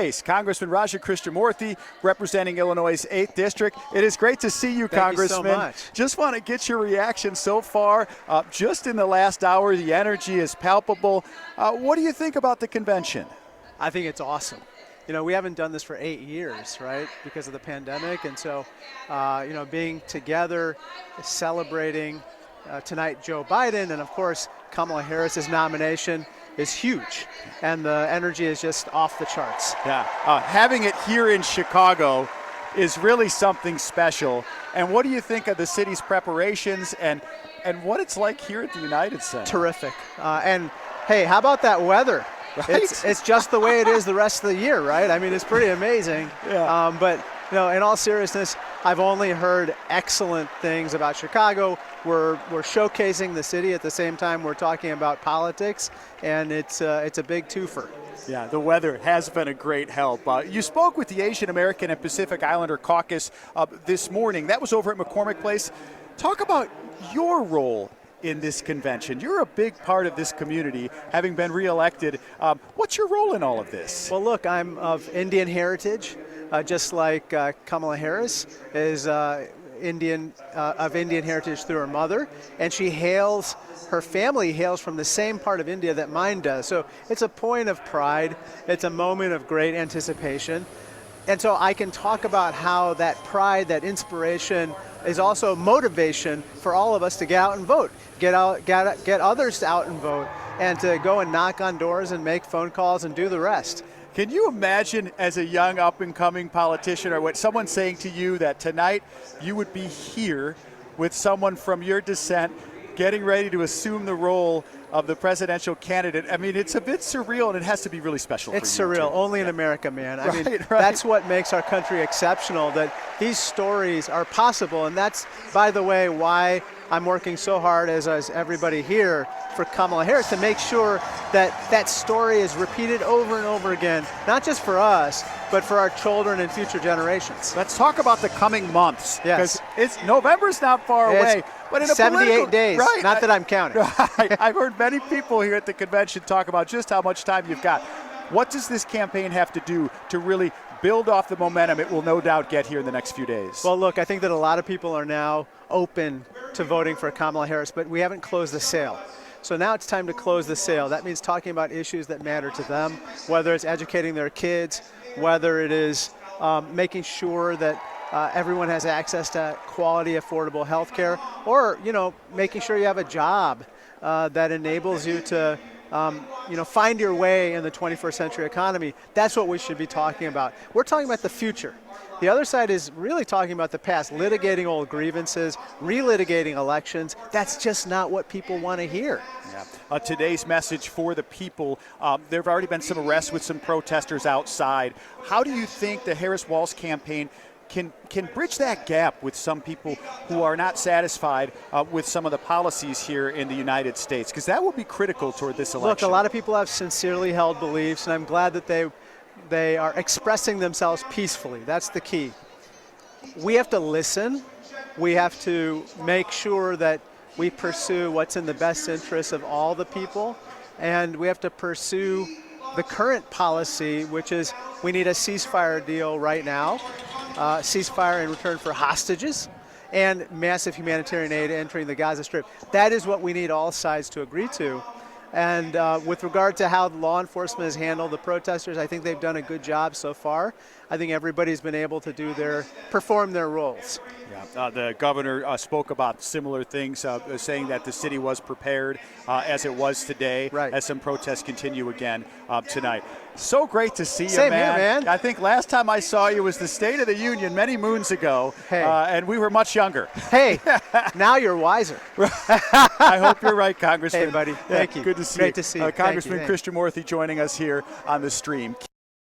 place. Congressman Krishnamoorthi, representing Illinois' 8th District. It is great to see you, Congressman. Thank you so much. Just want to get your reaction so far. Just in the last hour, the energy is palpable. What do you think about the convention? I think it's awesome. You know, we haven't done this for 8 years, right, because of the pandemic. And so, you know, being together, celebrating tonight Joe Biden, and of course Kamala Harris's nomination is huge. And the energy is just off the charts. Yeah, having it here in Chicago is really something special. And what do you think of the city's preparations and what it's like here at the United Center? Terrific. And hey, how about that weather? Right? It's just the way it is the rest of the year, right? I mean, it's pretty amazing. Yeah. But you know, in all seriousness, I've only heard excellent things about Chicago. We're showcasing the city at the same time we're talking about politics, and it's a big twofer. Yeah, the weather has been a great help. You spoke with the Asian American and Pacific Islander Caucus this morning. That was over at McCormick Place. Talk about your role in this convention. You're a big part of this community, having been reelected. What's your role in all of this? Well, look, I'm of Indian heritage, just like Kamala Harris is of Indian heritage through her mother, and her family hails from the same part of India that mine does. So it's a point of pride. It's a moment of great anticipation. And so I can talk about how that pride, that inspiration, is also motivation for all of us to get out and vote, get others out and vote, and to go and knock on doors and make phone calls and do the rest. Can you imagine, as a young up-and-coming politician, or what someone saying to you that tonight you would be here with someone from your descent getting ready to assume the role of the presidential candidate? I mean, it's a bit surreal, and it has to be really special. It's for you surreal, too. only in America, man. I mean, Right. That's what makes our country exceptional, that these stories are possible. And that's, by the way, why I'm working so hard, as everybody here, for Kamala Harris, to make sure that that story is repeated over and over again, not just for us, but for our children and future generations. Let's talk about the coming months. Yes. Because November's not far away. But in a 78 days, right, not that I'm counting. Right. I've heard many people here at the convention talk about just how much time you've got. What does this campaign have to do to really build off the momentum it will no doubt get here in the next few days? Well, look, I think that a lot of people are now open to voting for Kamala Harris, but we haven't closed the sale. So now it's time to close the sale. That means talking about issues that matter to them, whether it's educating their kids, whether it is making sure that everyone has access to quality, affordable health care, or, you know, making sure you have a job that enables you to, you know, find your way in the 21st century economy. That's what we should be talking about. We're talking about the future. The other side is really talking about the past, litigating old grievances, relitigating elections. That's just not what people want to hear. Yeah. Today's message for the people, there have already been some arrests with some protesters outside. How do you think the Harris-Walz campaign can bridge that gap with some people who are not satisfied with some of the policies here in the United States? Because that will be critical toward this election. Look, a lot of people have sincerely held beliefs, and I'm glad that they are expressing themselves peacefully. That's the key. We have to listen. We have to make sure that we pursue what's in the best interest of all the people, and we have to pursue the current policy, which is we need a ceasefire deal right now, ceasefire in return for hostages, and massive humanitarian aid entering the Gaza Strip. That is what we need all sides to agree to. And with regard to how law enforcement has handled the protesters, I think they've done a good job so far. I think everybody's been able to perform their roles. Yeah. The governor spoke about similar things, saying that the city was prepared as it was today, right, as some protests continue again tonight. So great to see you, Same man. here, man. I think last time I saw you was the State of the Union many moons ago, hey, and we were much younger. Hey, now you're wiser. I hope you're right, Congressman. Hey, buddy. Thank you. Good to see you. Great to see you. Congressman Thank you. Krishnamoorthi joining us here on the stream.